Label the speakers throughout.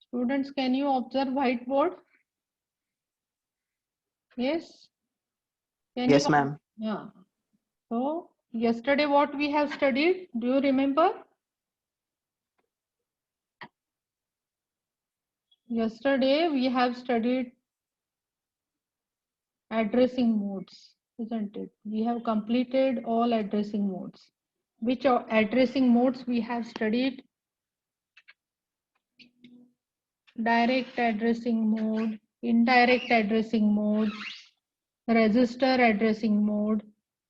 Speaker 1: Students, can you observe whiteboard? Yes. Can you?
Speaker 2: Yes, ma'am.
Speaker 1: Yeah. So yesterday what we have studied, do you remember? Yesterday we have studied addressing modes, isn't it? We have completed all addressing modes. Which addressing modes we have studied? Direct addressing mode, indirect addressing mode, register addressing mode,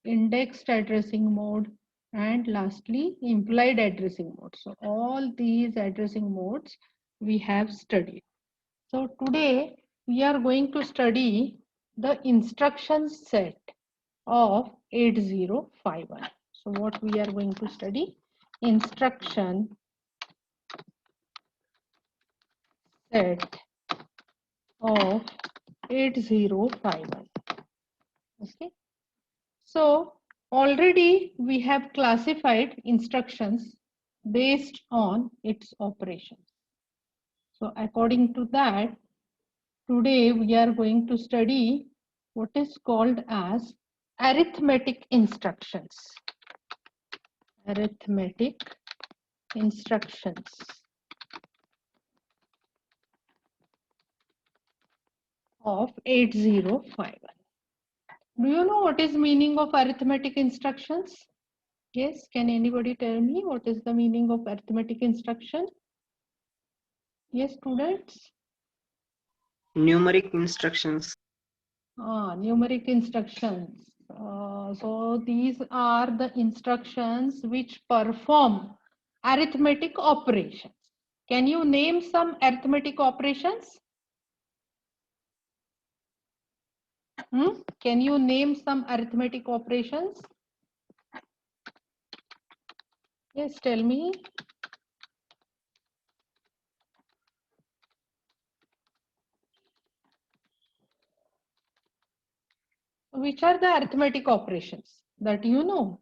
Speaker 1: indexed addressing mode, and lastly implied addressing mode. So all these addressing modes we have studied. So today we are going to study the instruction set of 8051. So what we are going to study? Instruction set of 8051. Okay. So already we have classified instructions based on its operations. So according to that, today we are going to study what is called as arithmetic instructions. Arithmetic instructions. Of 8051. Do you know what is meaning of arithmetic instructions? Yes, can anybody tell me what is the meaning of arithmetic instruction? Yes, students?
Speaker 2: Numeric instructions.
Speaker 1: Numeric instructions. So these are the instructions which perform arithmetic operations. Can you name some arithmetic operations? Can you name some arithmetic operations? Yes, tell me. Which are the arithmetic operations that you know?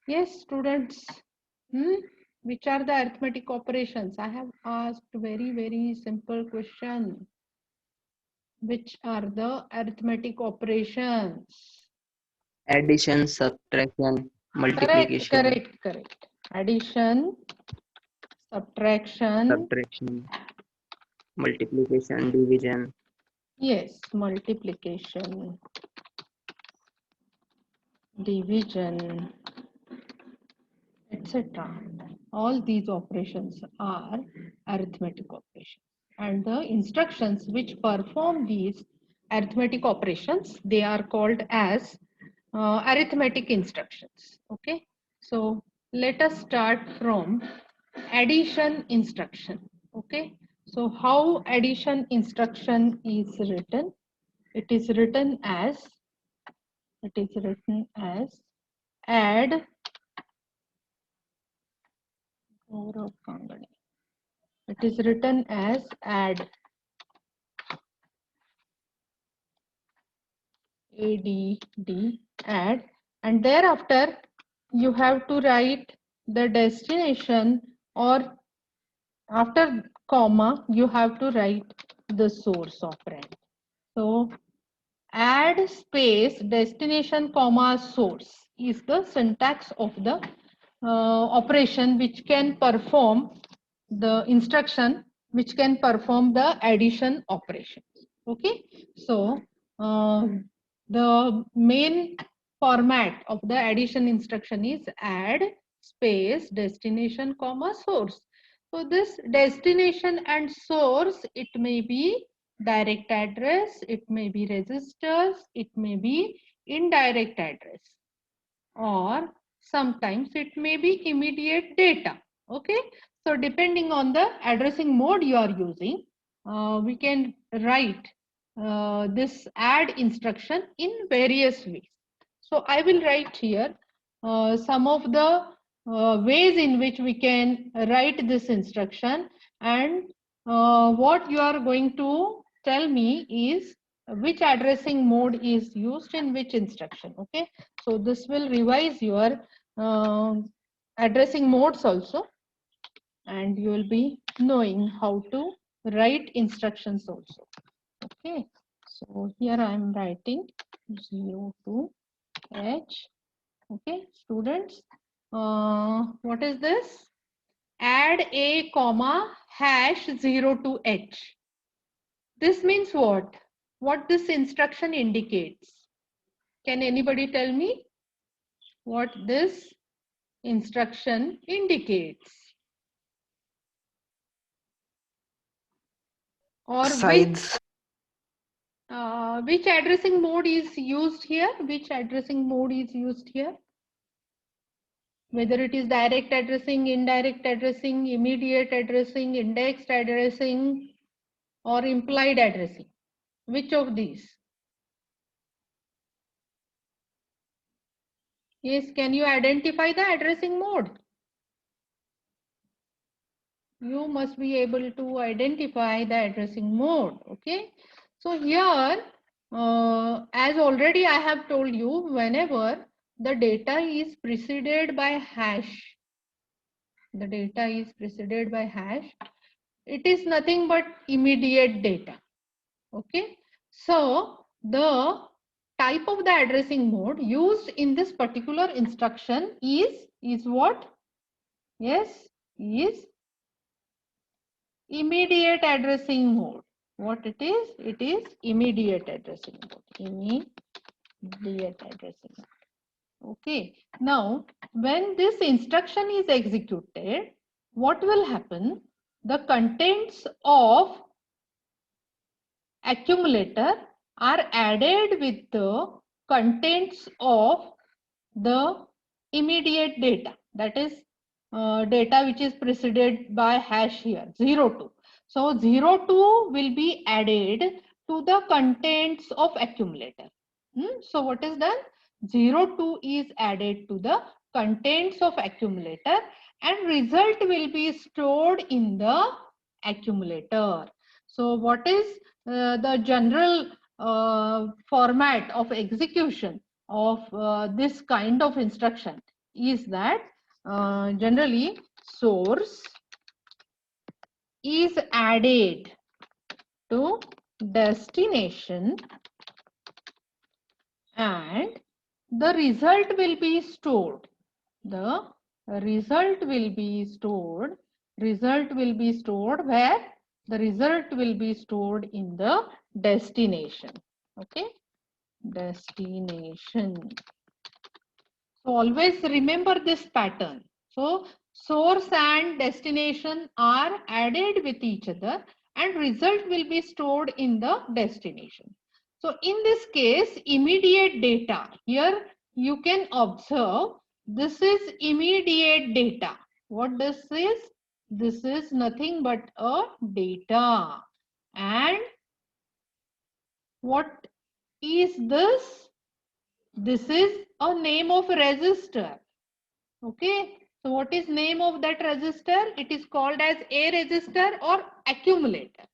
Speaker 1: Yes, students. Which are the arithmetic operations? I have asked very simple question. Which are the arithmetic operations?
Speaker 2: Addition, subtraction, multiplication,
Speaker 1: Correct. Addition, subtraction.
Speaker 2: subtraction, multiplication, division.
Speaker 1: Yes, multiplication, division, etc. All these operations are arithmetic operations. And the instructions which perform these arithmetic operations, they are called as arithmetic instructions. Okay, so let us start from addition instruction. Okay, so how addition instruction is written? It is written as add. It is written as add, add, and thereafter you have to write the destination, or after comma you have to write the source operand. So add space destination comma source is the syntax of the operation which can perform the instruction which can perform the addition operations. Okay, so the main format of the addition instruction is add space destination comma source. So this destination and source, it may be direct address, it may be registers, it may be indirect address, or sometimes it may be immediate data. Okay, so depending on the addressing mode you are using, we can write this add instruction in various ways. So I will write here some of the ways in which we can write this instruction, and what you are going to tell me is which addressing mode is used in which instruction. Okay, so this will revise your addressing modes also, and you will be knowing how to write instructions also. Okay, so here I am writing 0 to H. Okay, students, what is this? Add a comma hash 0 to H. This means what? What this instruction indicates? Can anybody tell me what this instruction indicates? Or
Speaker 2: Sides.
Speaker 1: which addressing mode is used here? Which addressing mode is used here? Whether it is direct addressing, indirect addressing, immediate addressing, indexed addressing, or implied addressing. Which of these? Yes, can you identify the addressing mode? You must be able to identify the addressing mode. Okay. So here, as already I have told you, whenever the data is preceded by hash, the data is preceded by hash, it is nothing but immediate data. Okay. So the type of the addressing mode used in this particular instruction is what? Yes, is immediate addressing mode. What it is? It is immediate addressing mode. Immediate addressing mode. Okay. Now, when this instruction is executed, what will happen? The contents of accumulator are added with the contents of the immediate data, that is data which is preceded by hash here 02. So 02 will be added to the contents of accumulator. So what is done? 02 is added to the contents of accumulator and result will be stored in the accumulator. So what is the general format of execution of this kind of instruction is that generally source is added to destination and the result will be stored. The result will be stored. Result will be stored where? The result will be stored in the destination. Okay, destination. So always remember this pattern. So source and destination are added with each other and result will be stored in the destination. So in this case, immediate data. Here you can observe this is immediate data. What this is? This is nothing but a data. And what is this? This is a name of a register. Okay, so what is name of that register? It is called as a register or accumulator.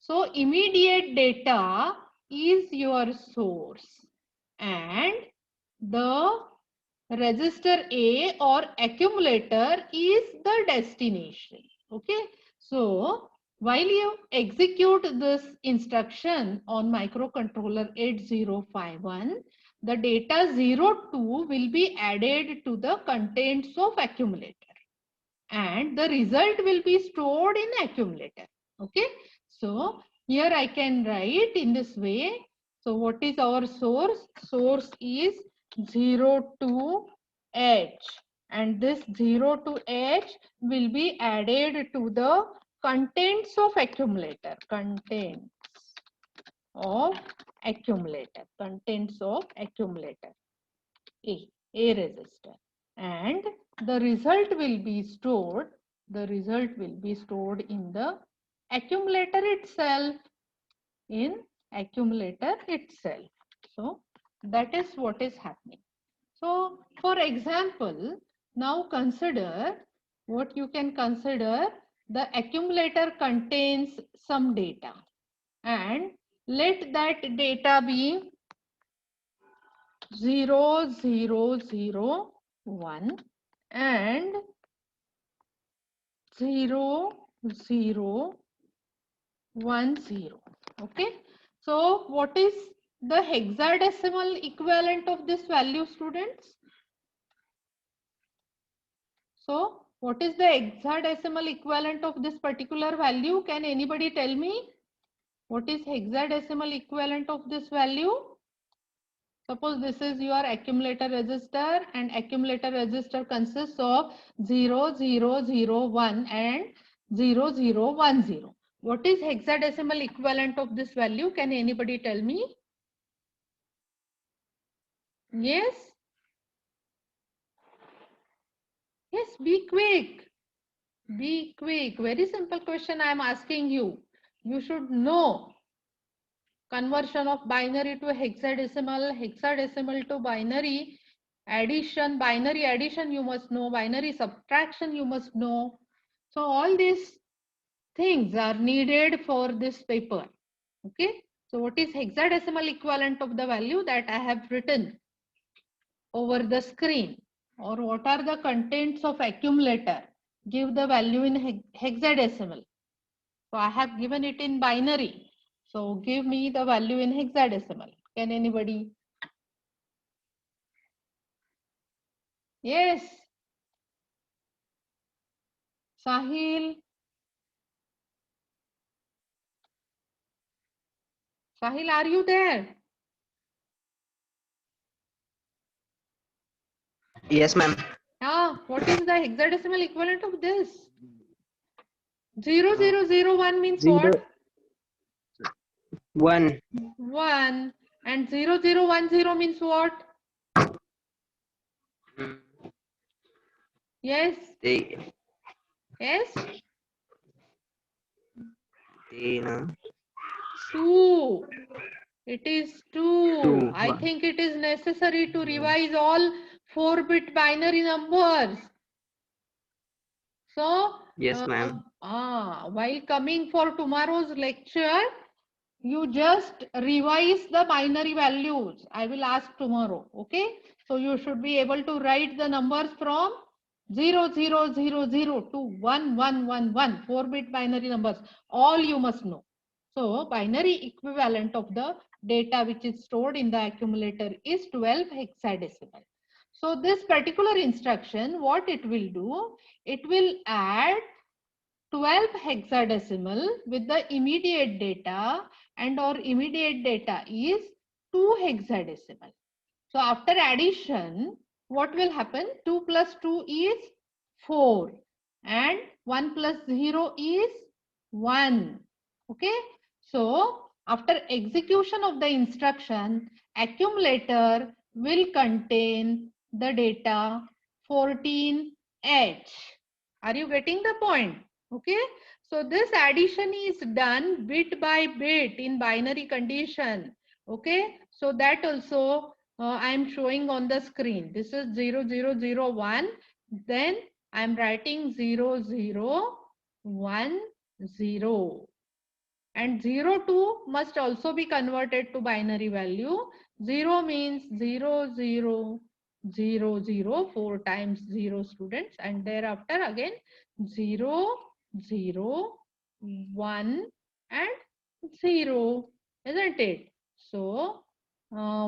Speaker 1: So immediate data is your source and the register A or accumulator is the destination. Okay, so while you execute this instruction on microcontroller 8051, the data 02 will be added to the contents of accumulator and the result will be stored in accumulator. Okay, so here I can write in this way. So what is our source? Source is 0 to H and this 0 to H will be added to the contents of accumulator. Contents of accumulator. Contents of accumulator. A register. And the result will be stored. The result will be stored in the accumulator itself. In accumulator itself. So that is what is happening. So for example, now consider what you can consider. The accumulator contains some data and let that data be 0, 0, 0, 1 and 0, 0, 1, 0. Okay. So what is the hexadecimal equivalent of this value, students? So what is the hexadecimal equivalent of this particular value? Can anybody tell me? What is hexadecimal equivalent of this value? Suppose this is your accumulator resistor, and accumulator resistor consists of 0, 0, 0, 1 and 0, 0, 1, 0. What is hexadecimal equivalent of this value? Can anybody tell me? Yes? Yes, be quick. Be quick. Very simple question I am asking you. You should know conversion of binary to hexadecimal, hexadecimal to binary binary addition you must know, binary subtraction you must know. So all these things are needed for this paper. Okay. So what is hexadecimal equivalent of the value that I have written over the screen, or what are the contents of accumulator? Give the value in hexadecimal. So I have given it in binary. So give me the value in hexadecimal. Can anybody? Yes. Sahil. Sahil, are you there?
Speaker 2: Yes, ma'am.
Speaker 1: What is the hexadecimal equivalent of this? 0001 means
Speaker 2: Zero,
Speaker 1: what?
Speaker 2: 1.
Speaker 1: 1. And 0010 means what? Yes. Yes. 2. It is 2.
Speaker 2: 2.
Speaker 1: I think it is necessary to revise all 4-bit binary numbers. So,
Speaker 2: Yes, ma'am.
Speaker 1: while coming for tomorrow's lecture, you just revise the binary values. I will ask tomorrow. Okay. So you should be able to write the numbers from 0000 to 1111, 4-bit binary numbers. All you must know. So binary equivalent of the data which is stored in the accumulator is 12 hexadecimal. So this particular instruction, what it will do, it will add 12 hexadecimal with the immediate data, and our immediate data is 2 hexadecimal. So after addition, what will happen? 2 plus 2 is 4 and 1 plus 0 is 1. Okay. So after execution of the instruction, accumulator will contain the data 14H. Are you getting the point? Okay. So this addition is done bit by bit in binary condition. Okay. So that also I am showing on the screen. This is 0001. Then I am writing 0010. And 02 must also be converted to binary value. 0 means 0000, 4 times 0, students, and thereafter again 0, 0, 1 and 0, isn't it? So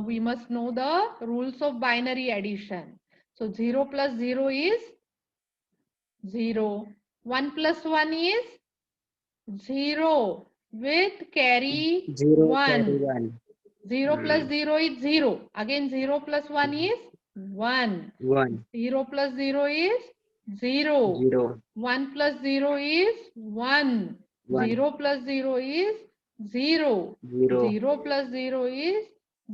Speaker 1: we must know the rules of binary addition. So 0 plus 0 is 0. 1 plus 1 is 0 with carry
Speaker 2: 0 carry
Speaker 1: 1.
Speaker 2: 1.
Speaker 1: 0 plus 0 is 0. Again 0 plus 1 is 1.
Speaker 2: 1.
Speaker 1: 0 plus 0 is 0.
Speaker 2: 0.
Speaker 1: 1 plus 0 is 1.
Speaker 2: 1.
Speaker 1: 0 plus 0 is 0.
Speaker 2: 0.
Speaker 1: 0 plus 0 is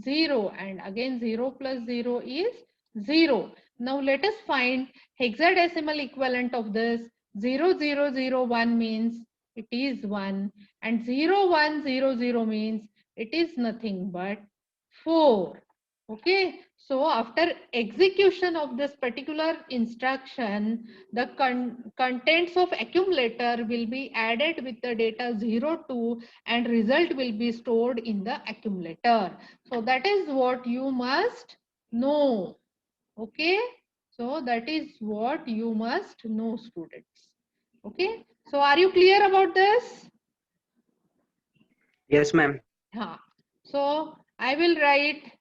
Speaker 1: 0. And again 0 plus 0 is 0. Now let us find hexadecimal equivalent of this. 0001 means it is 1, and 0100 means it is nothing but 4. Okay. So after execution of this particular instruction, the contents of accumulator will be added with the data 02 and result will be stored in the accumulator. So that is what you must know. Okay. So that is what you must know, students. Okay. So are you clear about this?
Speaker 2: Yes, ma'am.
Speaker 1: Huh. So I will write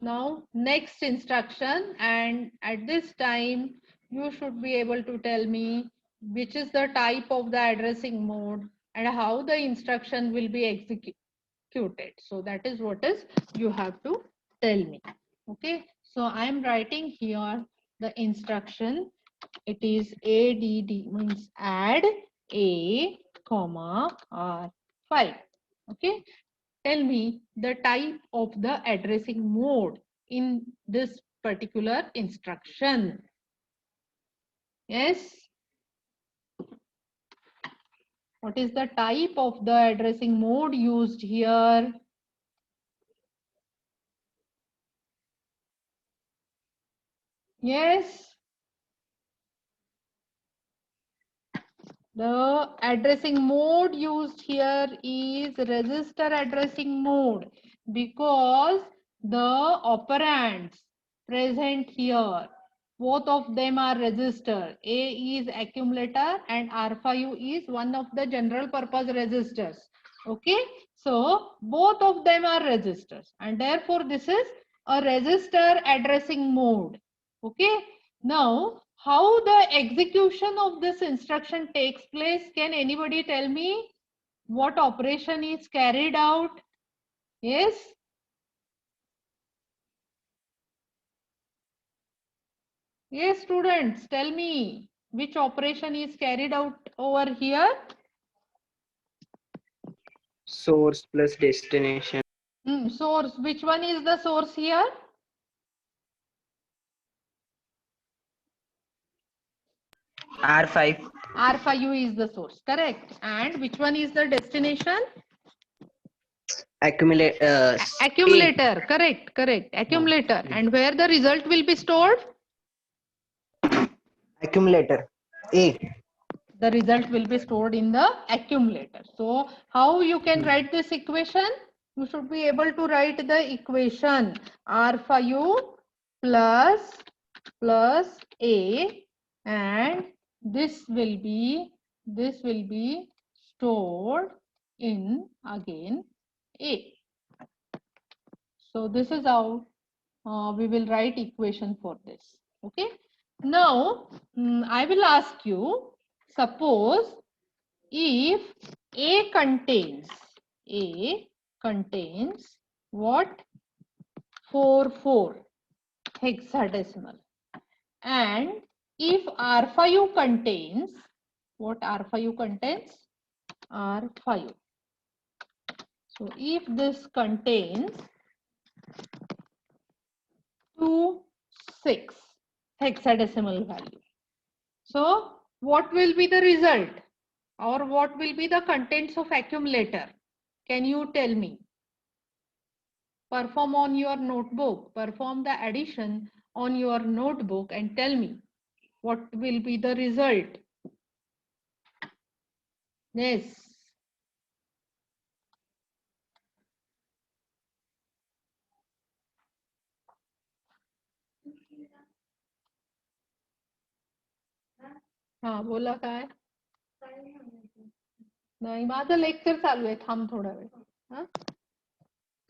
Speaker 1: now next instruction, and at this time you should be able to tell me which is the type of the addressing mode and how the instruction will be executed. So that is what is you have to tell me. Okay. So I am writing here the instruction. It is add, means add a comma r5. Okay. Tell me the type of the addressing mode in this particular instruction. Yes. What is the type of the addressing mode used here? Yes. The addressing mode used here is register addressing mode because the operands present here, both of them are register. A is accumulator and R5 is one of the general purpose registers. Okay, so both of them are registers and therefore this is a register addressing mode. Okay, now how the execution of this instruction takes place? Can anybody tell me what operation is carried out? Yes? Yes, students, tell me which operation is carried out over here?
Speaker 2: Source plus destination.
Speaker 1: Source. Which one is the source here?
Speaker 2: R5.
Speaker 1: R5 is the source, correct. And which one is the destination?
Speaker 2: Accumulate. A.
Speaker 1: Accumulator, correct. Accumulator. And where the result will be stored?
Speaker 2: Accumulator. A.
Speaker 1: The result will be stored in the accumulator. So how you can write this equation? You should be able to write the equation R5 plus A, and this will be stored in again A. So this is how we will write equation for this. Okay. Now I will ask you, suppose if A contains what? 4 hexadecimal, and if R5 contains what? R5 contains R5. So if this contains 26 hexadecimal value, so what will be the result, or what will be the contents of accumulator? Can you tell me? Perform on your notebook, perform the addition on your notebook and tell me what will be the result. Yes. हाँ बोला काय नाही माझं lecture चालू आहे थांब थोडा वेळ.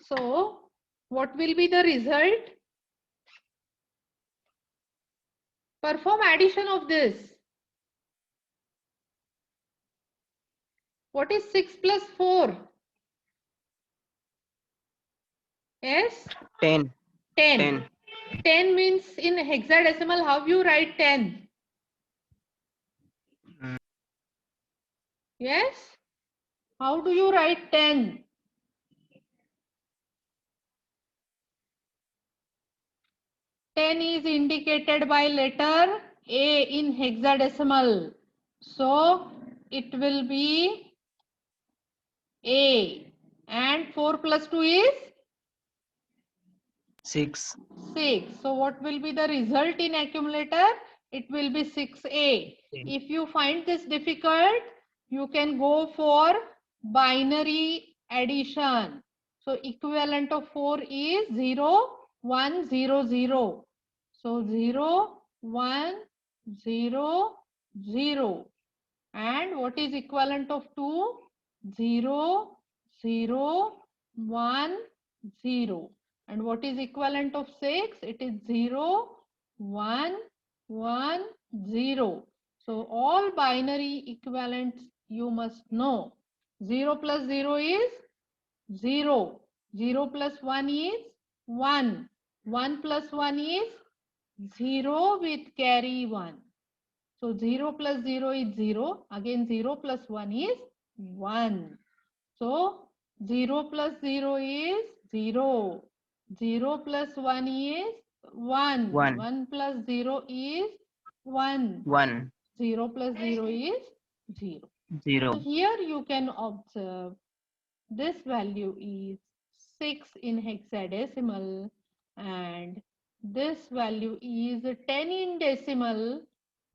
Speaker 1: So what will be the result? Perform addition of this. What is 6 plus 4? Yes?
Speaker 2: 10.
Speaker 1: 10. 10 means in hexadecimal, how you write 10? Yes? How do you write 10? 10 is indicated by letter A in hexadecimal. So it will be A. And 4 plus 2 is?
Speaker 2: 6.
Speaker 1: 6. So what will be the result in accumulator? It will be 6A. If you find this difficult, you can go for binary addition. So equivalent of 4 is 0, 1, 0, 0. So 0, 1, 0, 0. And what is equivalent of 2? 0, 0, 1, 0. And what is equivalent of 6? It is 0, 1, 1, 0. So all binary equivalents you must know. 0 plus 0 is 0. 0 plus 1 is 1. 1 plus 1 is 0 with carry 1. So 0 plus 0 is 0. Again 0 plus 1 is 1. So 0 plus 0 is 0. 0 plus 1 is 1.
Speaker 2: 1.
Speaker 1: 1 plus 0 is 1.
Speaker 2: 1.
Speaker 1: 0 plus 0 is 0. So
Speaker 2: 0.
Speaker 1: here you can observe this value is 6 in hexadecimal and this value is 10 in decimal,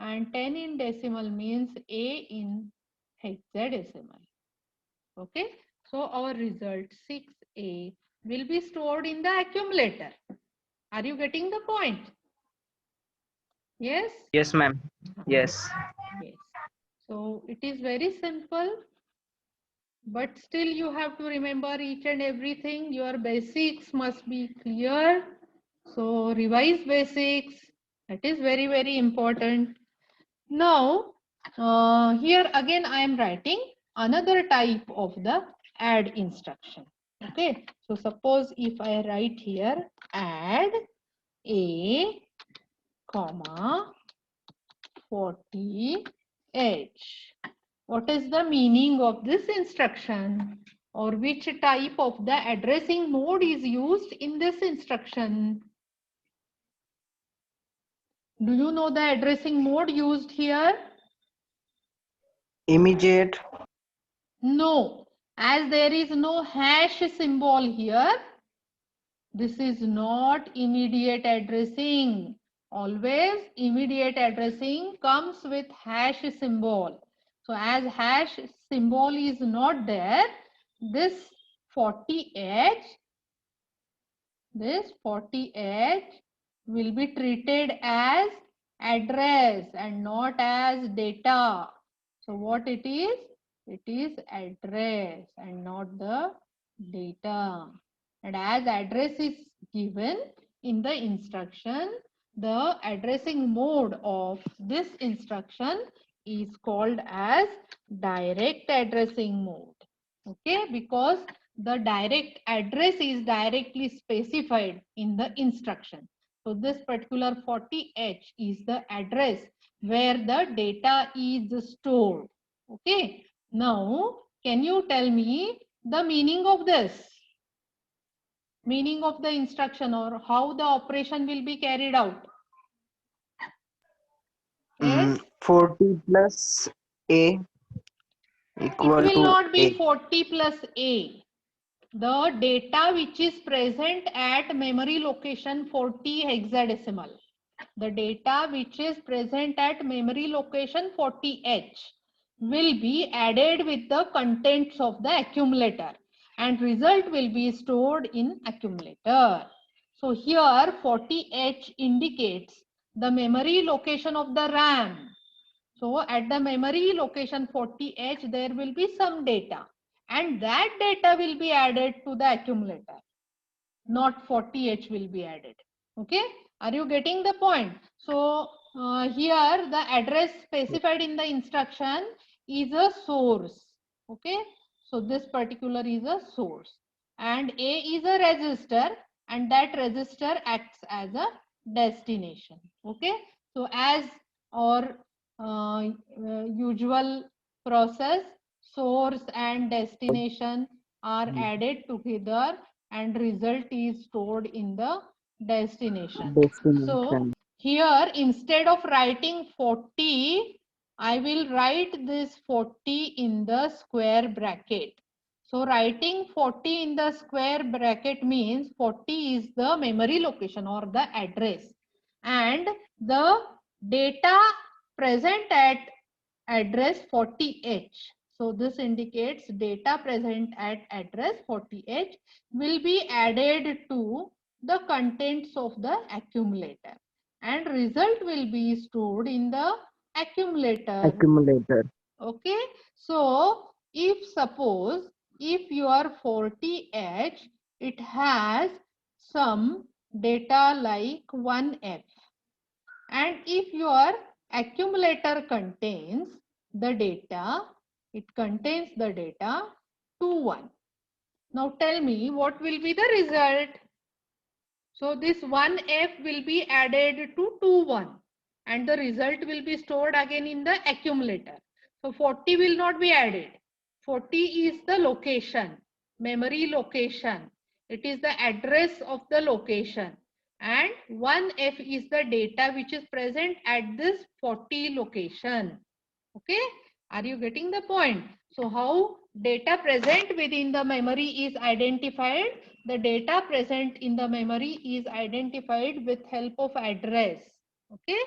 Speaker 1: and 10 in decimal means A in hexadecimal. Okay, so our result 6A will be stored in the accumulator. Are you getting the point? Yes?
Speaker 2: Yes, ma'am. Yes.
Speaker 1: Yes. So it is very simple. But still you have to remember each and everything. Your basics must be clear. So revise basics. That is very, very important. Now, here again I am writing another type of the add instruction. Okay. So suppose if I write here add a comma 40h. What is the meaning of this instruction, or which type of the addressing mode is used in this instruction? Do you know the addressing mode used here?
Speaker 2: Immediate.
Speaker 1: No, as there is no hash symbol here, this is not immediate addressing. Always immediate addressing comes with hash symbol. So as hash symbol is not there, this 40h will be treated as address and not as data. So what it is? It is address and not the data. And as address is given in the instruction, the addressing mode of this instruction is called as direct addressing mode. Okay, because the direct address is directly specified in the instruction. So this particular 40h is the address where the data is stored. Okay, now can you tell me the meaning of this? Meaning of the instruction, or how the operation will be carried out? Yes?
Speaker 2: 40 plus A
Speaker 1: It
Speaker 2: equal
Speaker 1: will
Speaker 2: to
Speaker 1: not be
Speaker 2: A.
Speaker 1: 40 plus A. The data which is present at memory location 40 hexadecimal. The data which is present at memory location 40h will be added with the contents of the accumulator, and result will be stored in accumulator. So here 40h indicates the memory location of the RAM. So at the memory location 40h there will be some data, and that data will be added to the accumulator, not 40h will be added. Okay, are you getting the point? So here the address specified in the instruction is a source. Okay, so this particular is a source, and A is a register, and that register acts as a destination. Okay, so as our usual process, source and destination are added together and result is stored in the destination. So
Speaker 2: Destination.
Speaker 1: here instead of writing 40, I will write this 40 in the square bracket. So writing 40 in the square bracket means 40 is the memory location or the address, and the data present at address 40h. So this indicates data present at address 40h will be added to the contents of the accumulator. and result will be stored in the accumulator.
Speaker 2: Accumulator.
Speaker 1: Okay, so if suppose if your 40H, it has some data like 1F, and if your accumulator contains the data, it contains the data 21. Now tell me what will be the result. So this 1F will be added to 21 and the result will be stored again in the accumulator. So 40 will not be added. 40 is the location, memory location. It is the address of the location, and 1F is the data which is present at this 40 location. Okay, are you getting the point? So how data present within the memory is identified? The data present in the memory is identified with help of address. Okay,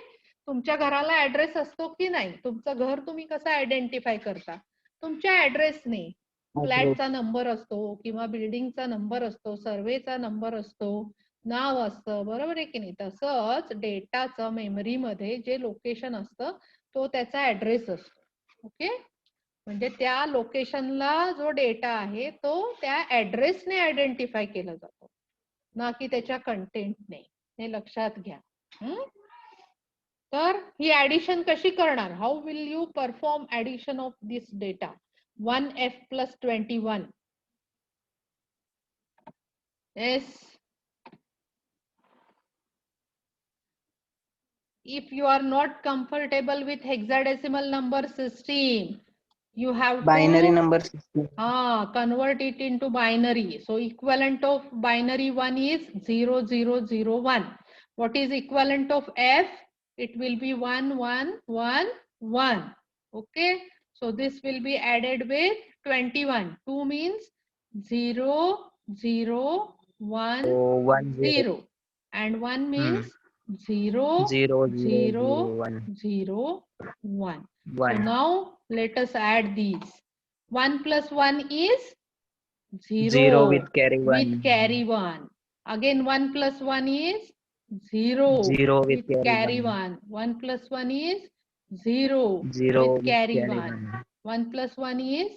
Speaker 1: तुमच्या घराला address असतो की नाही? तुमचं घर तुम्ही कसं identify करता? तुमच्या ऍड्रेसने. फ्लॅटचा नंबर असतो किंवा बिल्डिंगचा नंबर असतो, सर्वेचा नंबर असतो, नाव असतं, बरोबर आहे की नाही? तसंच डेटाचं मेमरीमध्ये जे लोकेशन असतं तो त्याचा ऍड्रेस असतो. ओके, म्हणजे त्या लोकेशनला जो डेटा आहे तो त्या ऍड्रेसने आयडेंटिफाय केला जातो, ना की त्याच्या कंटेंटने. हे लक्षात घ्या. तर ही ऍडिशन कशी करणार? How will you perform addition of this data 1F plus 21? Yes. If you are not comfortable with hexadecimal number system, you have
Speaker 2: Binary
Speaker 1: to
Speaker 2: number system.
Speaker 1: convert it into binary. So equivalent of binary 1 is 0001. What is equivalent of F? It will be 1111. Okay, so this will be added with 21. 2 means 0 0 1
Speaker 2: So 1 0.
Speaker 1: 0, and 1 means 0
Speaker 2: 0 0
Speaker 1: 0
Speaker 2: 1
Speaker 1: 0 1. So
Speaker 2: 1.
Speaker 1: now let us add these. 1 plus 1 is 0,
Speaker 2: 0 with carry 1.
Speaker 1: with carry 1. Again 1 plus 1 is 0,
Speaker 2: 0
Speaker 1: with
Speaker 2: with
Speaker 1: carry 1. 1 plus 1 is 0,
Speaker 2: 0
Speaker 1: with carry 1. 1 plus 1 is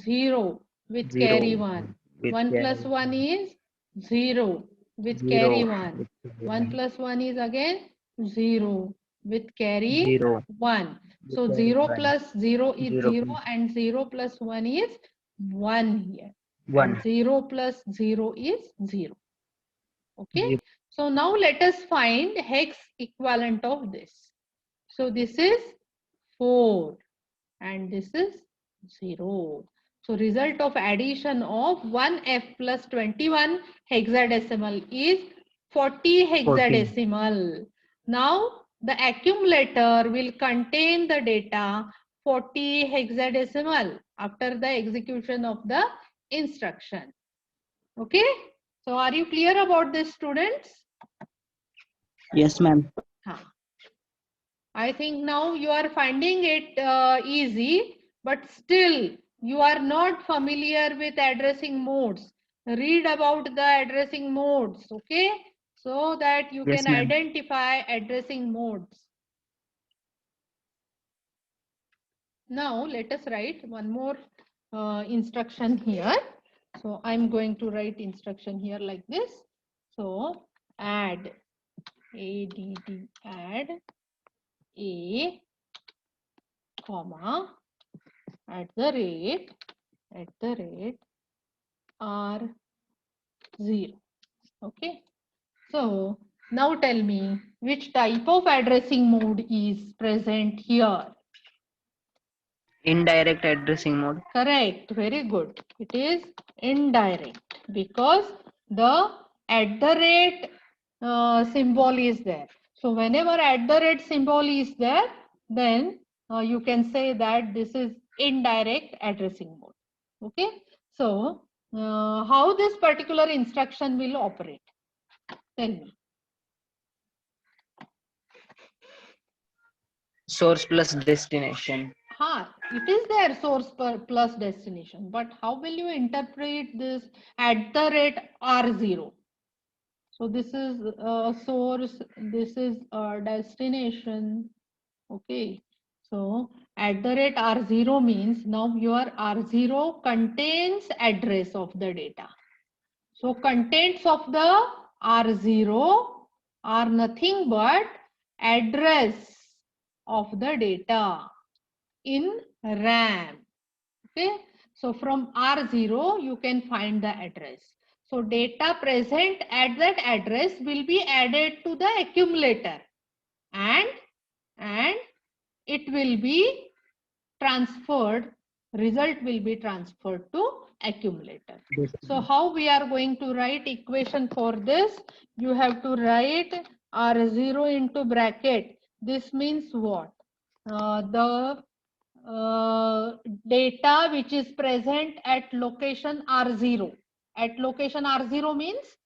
Speaker 1: 0, with
Speaker 2: 0
Speaker 1: carry 1.
Speaker 2: with
Speaker 1: 1
Speaker 2: carry
Speaker 1: plus 1 is 0, with
Speaker 2: 0
Speaker 1: carry 1.
Speaker 2: with
Speaker 1: 1 plus 1 is again 0, with carry
Speaker 2: 0
Speaker 1: 1.
Speaker 2: with
Speaker 1: So
Speaker 2: carry
Speaker 1: 0
Speaker 2: 1.
Speaker 1: plus 0 is
Speaker 2: 0
Speaker 1: 0, and 0 plus 1 is 1 here.
Speaker 2: 1.
Speaker 1: And 0 plus 0 is 0. Okay.
Speaker 2: 0.
Speaker 1: So now let us find hex equivalent of this. So this is 4 and this is 0. So result of addition of 1F plus 21 hexadecimal is 40 hexadecimal. Now the accumulator will contain the data 40 hexadecimal after the execution of the instruction. Okay, so are you clear about this, students?
Speaker 2: Yes, ma'am.
Speaker 1: I think now you are finding it easy, but still you are not familiar with addressing modes. Read about the addressing modes, okay? So that you
Speaker 2: Yes,
Speaker 1: can
Speaker 2: ma'am.
Speaker 1: identify addressing modes. Now let us write one more instruction here. So I'm going to write instruction here like this. So add add a comma at the rate R0. Okay. So now tell me which type of addressing mode is present here.
Speaker 2: Indirect addressing mode.
Speaker 1: Correct. Very good. It is indirect because the at the rate symbol is there. So whenever at the rate symbol is there, then you can say that this is indirect addressing mode. Okay. So how this particular instruction will operate? Tell me.
Speaker 2: Source plus destination.
Speaker 1: It is there, source plus destination, but how will you interpret this at the rate R0? So this is source, this is destination. Okay. So @R0 means now your R0 contains address of the data. So contents of the R0 are nothing but address of the data in RAM. Okay. So from R0 you can find the address. So data present at that address will be added to the accumulator and it will be transferred, result will be transferred to accumulator. So how we are going to write equation for this? You have to write R0 into bracket. This means what? The data which is present at location R0. At location R0 means